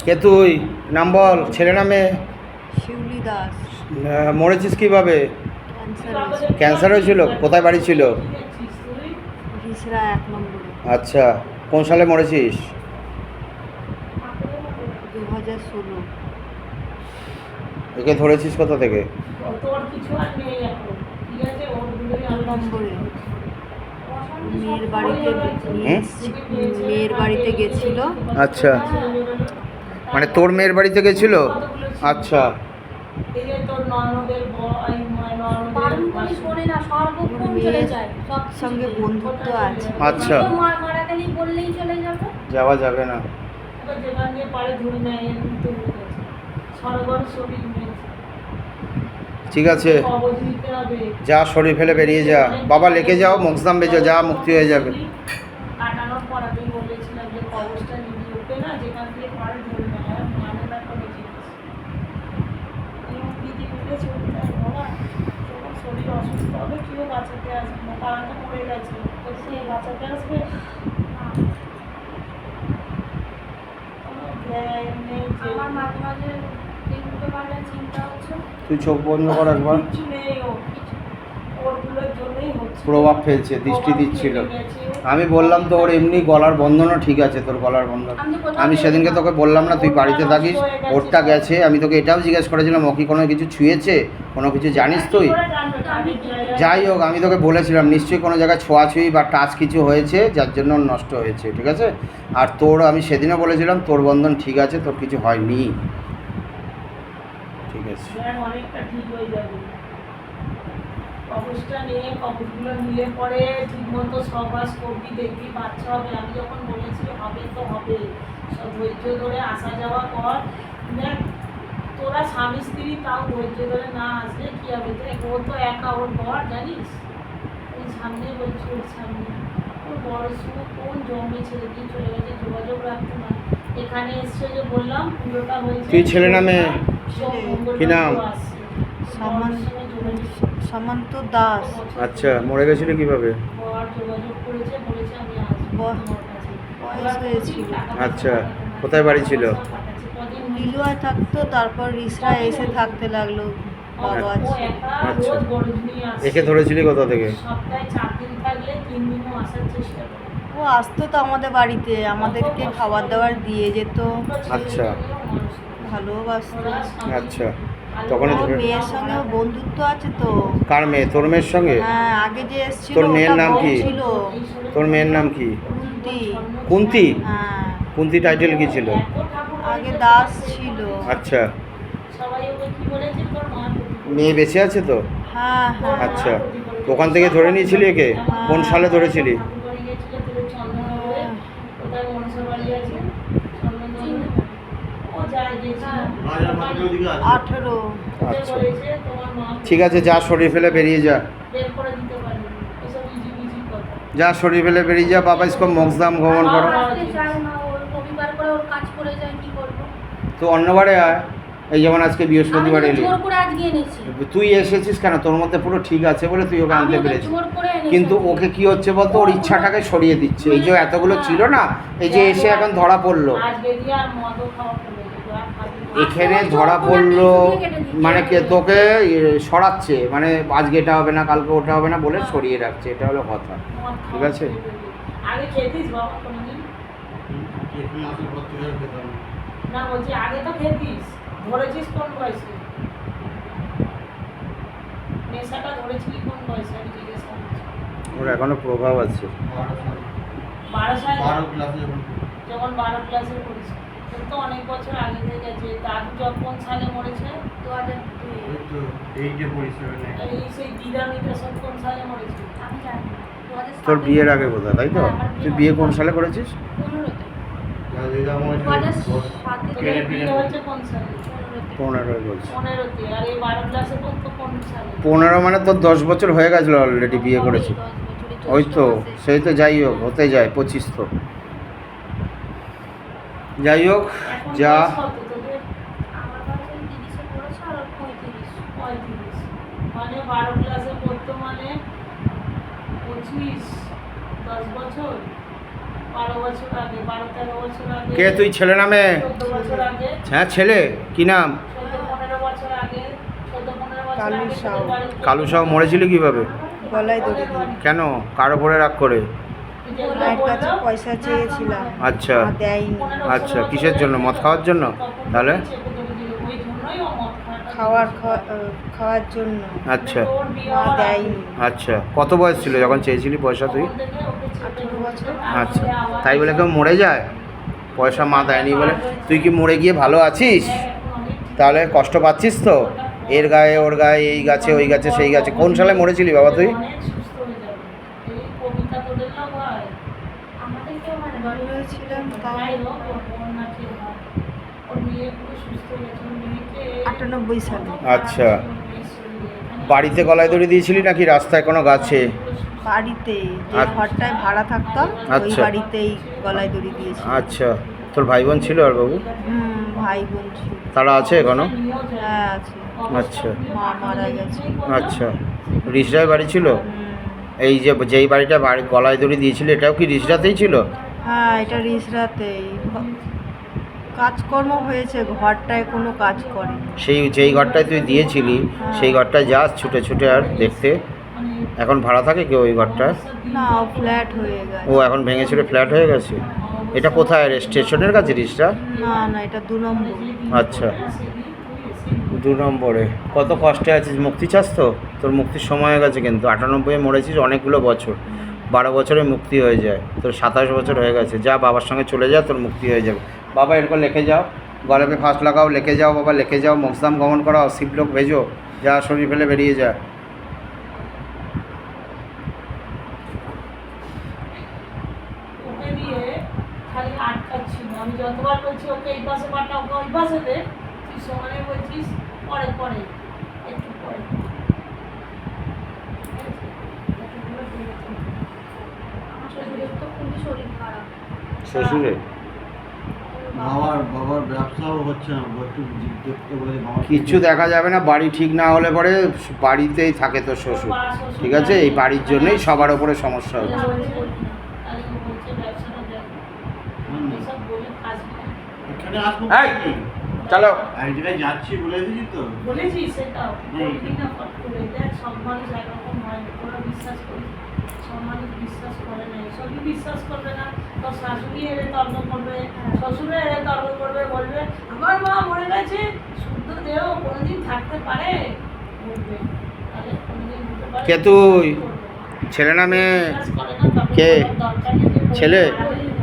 কে তুই? নাম বল। ছেলে না মেয়ে? শিউলি দাস। মরেছিস কিভাবে? ক্যান্সার হয়েছিল? কোথায় বাড়ি ছিল? রিসরা 1 নম্বরে। আচ্ছা, কোন সালে মরেছিস? 2016। একে ধরেছিস কোথা থেকে? 2 নম্বরে। মেয়ের বাড়িতে গেছিল। আচ্ছা, মানে তোর মেয়ের বাড়িতে গেছিল? আচ্ছা, সঙ্গে বন্ধুত্ব আছে। আচ্ছা, যাওয়া যাবে না। ঠিক আছে, যা শরীর ফেলে বেরিয়ে যা। বাবা লেকে যাও, মকসদাম বেজো, যা মুক্তি হয়ে যাবে। কাটানোর পর আমি বলেছিলাম যে কবজটা নিবি ওকে না, যেখান থেকে পারে ধরে নেয়, আর মানে না কোনো জিনিস। দিদি মিলে চলতে হয় বাবা, যখন শরীর অসুস্থ হবে কেউ বাঁচাতে আসবে না, তারা তো মরে গেছে, তো সে বাঁচাতে আসবে? আমার মাঝে মাঝে দেখতে পারলে চিন্তা হচ্ছে। তুই চোখ বন্ধ কর একবার। কিছু নেই, ওরগুলোর জন্যই হচ্ছে, প্রভাব ফেলছে, দৃষ্টি দিচ্ছিল। আমি বললাম তো ওর এমনি গলার বন্ধনও ঠিক আছে, তোর গলার বন্ধন। আমি সেদিনকে তোকে বললাম না তুই বাড়িতে থাকিস, ওরটা গেছে। আমি তোকে এটাও জিজ্ঞেস করেছিলাম ও কি কোনো কিছু ছুঁয়েছে, কোনো কিছু জানিস তুই? যাই হোক, আমি তোকে বলেছিলাম নিশ্চয়ই কোনো জায়গায় ছোঁয়াছুঁয়ি বা টাচ কিছু হয়েছে যার জন্য নষ্ট হয়েছে, ঠিক আছে? আর তোর আমি সেদিনও বলেছিলাম তোর বন্ধন ঠিক আছে, তোর কিছু হয়নি, ঠিক আছে? অনেকটা ঠিক হয়ে যাবে। কবজটা নিয়ে কবজগুলো নিলে পরে ঠিক মতো সবাস করবি, দেখবি বাচ্চা হবে। আমি যখন বলেছি হবে তো হবে, সব ধৈর্য ধরে আসা যাওয়া কর। দেখ তোরা স্বামী স্ত্রী, তাও ধৈর্য ধরে না আসলে কী হবে? ও তো একা, ওর বর জানিস, ওই সামনে বলছি, ওর সামনে ওর বড় শুনে কোন জমি ছেড়ে দিয়ে চলে গেছে, যোগাযোগ রাখতে না। এখানে এসছে যে বললাম পুরোটা হয়েছে। তুই ছেলে না মেয়ে? কি নাম? সামন্ত দাস। আচ্ছা, মরে গেছিল কিভাবে? বয়স হয়েছিল। আচ্ছা, কোথায় বাড়ি ছিল? লিলুয়ায় থাকতো, তারপর রিসরা এসে থাকতে লাগলো। বাবা আছে। আচ্ছা, একে ধরেছিলি কোথা থেকে? ও আসতো তো আমাদের বাড়িতে, আমাদেরকে খাবার দাবার দিয়ে যেত। আচ্ছা, ভালোবাসতো। আচ্ছা, তখন ওর মেয়ের সঙ্গে ওর বন্ধুত্ব আছে তো। কার মেয়ে? তোর মেয়ের সঙ্গে? হ্যাঁ, আগে যে এসেছিল তোর মেয়ের নাম কি? ছিল তোর মেয়ের নাম কি? কুন্তি। কুন্তি? হ্যাঁ, কুন্তি টাইটেল কি ছিল? আগে দাস ছিল। আচ্ছা, মেয়ে বেঁচে আছে তো? হ্যাঁ হ্যাঁ। আচ্ছা, ওখান থেকে ধরে নিয়েছিলি একে? কোন সালে ধরেছিলি? 18। আচ্ছা, ঠিক আছে, যা শরীর ফেলে বেরিয়ে যা, যা শরীর ফেলে বেরিয়ে যা। বাবা ইসকো মকসদাম গমন করো। তো অন্যবারে আয়, এই যেমন আজকে বৃহস্পতিবার এলি। তুই এসেছিস কেন? তোর মধ্যে পুরো ঠিক আছে বলে তুই ওকে আনতে পেরেছিস, কিন্তু ওকে কি হচ্ছে বলতো, ওর ইচ্ছাটাকে সরিয়ে দিচ্ছে। এই যে এতগুলো ছিল না, এই যে এসে এখন ধরা পড়লো, এখানে ধরা পড়লো, মানে কে তোকে সরাচ্ছে, মানে আজকে এটা হবে না, কালকে ওটা হবে না বলে সরিয়ে রাখছে। এটা হলো কথা, ঠিক আছে? আগে খেতিস বাবা কোনোদিন? না বলছি আগে তো খেতিস, ধরেছিস কোন বয়সে? নেশাটা ধরেছিলি কোন বয়সে আমি জিজ্ঞেস করছি। ওর এখনো প্রভাব আছে। 12 সালে? যখন 12 ক্লাসে পড়িস, তোর তো অনেক বছর আগে হয়ে গেছে। দাদু যখন কোন সালে মরেছে? 2002। এই সেই দিদা মিতা সব কোন সালে মরেছে? আমি জানি না। তোর বিয়ের আগে বোধ হয়, তাই তো? তুই বিয়ে কোন সালে করেছিস? 15 বলছি। 15 মানে তোর 10 বছর হয়ে গেছিল অলরেডি, বিয়ে করেছি। ওই তো, সেই তো, যাই হোক, হতে যায় 25 তো। যাই হোক, যা। মানে 12 ক্লাসে পড়তো, মানে 25, 10 বছর। 12 বছর আগে, 12-13 বছর আগে। কে তুই, ছেলে না মেয়ে? 14 বছর আগে। হ্যাঁ ছেলে, কি নাম? 14-15 বছর আগে, 14-15 বছর কালু আগে সাউ। তোদের বাড়িতে- কালু সাহ মরেছিলি কিভাবে? গলায় দড়ি দিয়ে। কেন, কার ওপরে রাগ করে? মায়ের কাছে পয়সা চেয়েছিলাম, আচ্ছা মা দেয়নি। আচ্ছা, কিসের জন্য? মদ খাওয়ার জন্য? তাহলে খাওয়ার জন্য আচ্ছা মা দেয়নি। আচ্ছা, কত বয়স ছিল যখন চেয়েছিলি পয়সা তুই? 18 বছর। আচ্ছা, তাই বলে কেউ মরে যায়? পয়সা মা দেয়নি বলে? তুই কি মরে গিয়ে ভালো আছিস? তাহলে কষ্ট পাচ্ছিস তো? এর গায়ে ওর গায়ে, এই গাছে ওই গাছে সেই গাছে। কোন সালে মরেছিলি বাবা তুই? ছিলাম তাও 98 সালে। আচ্ছা, বাড়িতে গলায় দড়ি দিয়েছিলি নাকি রাস্তায় কোনো গাছে? বাড়িতে যে আচ্ছা। ঘরটায় ভাড়া থাকতাম ওই আচ্ছা। বাড়িতেই গলায় দড়ি দিয়েছি। আচ্ছা, তোর ভাই বোন ছিল আর বাবু? ভাই বোন ছিল। তারা আছে এখনো? হ্যাঁ আছে। আচ্ছা মা মারা গেছে। আচ্ছা, রিসরায় বাড়ি ছিল? এই যে যেই বাড়িটা গলায় দড়ি দিয়েছিল এটাও কি রিসরাতেই ছিল? হ্যাঁ এটা রিসরাতেই। কাজকর্ম হয়েছে, ঘরটায় কোনো কাজ করে। সেই যেই ঘরটায় তুই দিয়েছিলি সেই ঘরটায় যাস ছুটে ছুটে আর দেখতে? এখন ভাড়া থাকে কেউ ওই ঘরটায়? না ফ্ল্যাট হয়ে গেছে। ও এখন ভেঙে চুরে ফ্ল্যাট হয়ে গেছে? এটা কোথায়, স্টেশনের কাছে রিসরা? না না এটা 2 নম্বর। আচ্ছা, 2 নম্বরে। কত কষ্টে আছিস, মুক্তি চাস তো? তোর মুক্তির সময় হয়ে গেছে কিন্তু। 98-এ মরেছিস, অনেকগুলো বছর। 12 বছরে মুক্তি হয়ে যায়, তোর 27 বছর হয়ে গেছে। যা বাবার সঙ্গে চলে যা, তোর মুক্তি হয়ে যাবে। বাবা এরকম লিখে যাও, গলাপে ফাঁস লাগাও, লিখে যাও বাবা, লিখে যাও। মোকসাম গমন করাও, শিবলোক ভেজো, যা শরীর ফেলে বেরিয়ে যা। ওকে দিয়ে খালি আটকাচ্ছিল। আমি যতবার বলছি ওকে এই পাশে পাঠা, ওকে ওই পাশে দে, তুই সমানে বলছিস পরে পরে একটু পরে। শ্বশুরে বাবার ব্যবসাও হচ্ছে না, একটু দেখতে বলে কিচ্ছু দেখা যাবে না। বাড়ি ঠিক না হলে পরে বাড়িতেই থাকে তোর শ্বশুর, ঠিক আছে? এই বাড়ির জন্যই সবার ওপরে সমস্যা হচ্ছে। এখানে আসবো। এই, চলো। এক জায়গায় যাচ্ছি বলে দিচ্ছি তো। বলেছি সেটাও বলবি না ফট করে। দেখ সব মানুষ একরকম হয় না, তোরা বিশ্বাস করবি। সব মানুষ বিশ্বাস করে না, সবই বিশ্বাস করবে না। তোর শাশুড়ি এলে তর্ক করবে, শ্বশুরে এলে তর্ক করবে, বলবে আমার মা মরে গেছে, শুদ্ধ দেহ কোনোদিন থাকতে পারে বলবে। তাহলে কোনোদিন হতে পারে? কে তুই? ছেলে না মেয়ে? বিশ্বাস করে না, তবে কে? বলার দরকার নেই যে বলবি ছেলে? না।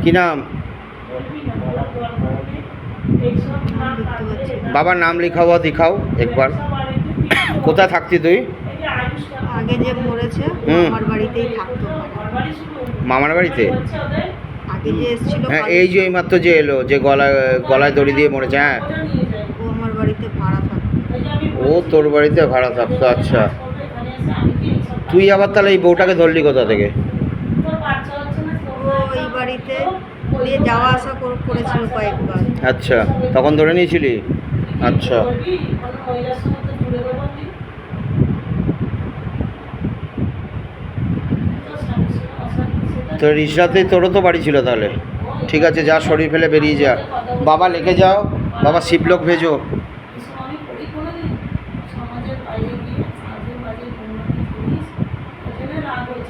কি নাম? বলবি না, বলার দরকার নেই। এইসব না থাকলে না। বাবার নাম লিখাও, দেখাও একবার। কোথায় থাকতি তুই? আগে যে মরেছে আমার বাড়িতেই থাকতো। মামার বাড়িতে? আগে যে এসেছিল হ্যাঁ, এই যে এইমাত্র যে এলো, যে গলায় দড়ি দিয়ে মরেছে, হ্যাঁ, ও আমার বাড়িতে ভাড়া থাকতো। ও তোর বাড়িতে ভাড়া থাকতো। আচ্ছা, তুই আবার তাহলে এই বউটাকে ধরলি কোথা থেকে? ও এই বাড়িতে দিয়ে যাওয়া আসা করেছিল কয়েকবার। আচ্ছা, তখন ধরে নিয়েছিলি? আচ্ছা, তো রিসরাতেই তোরও তো বাড়ি ছিল তাহলে? ঠিক আছে, যা শরীর ফেলে বেরিয়ে যা। বাবা লিখে যাও, বাবা শিবলোক ভেজো।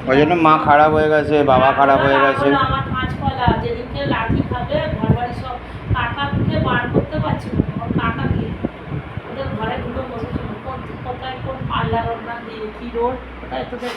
ওই জন্য মা খারাপ হয়ে গেছে, বাবা খারাপ হয়ে গেছে। আমার কাঁচকলা যেদিনকে লাঠি খাবে ঘর বাড়ি সব কাকাকে বার করতে পারছিল না। ওর কাকাকে ওদের ঘরে ঢুকে বসেছিল, কোথায় কোন পার্লার ওর নাম দিয়ে কি রোড, কোথায় তোদের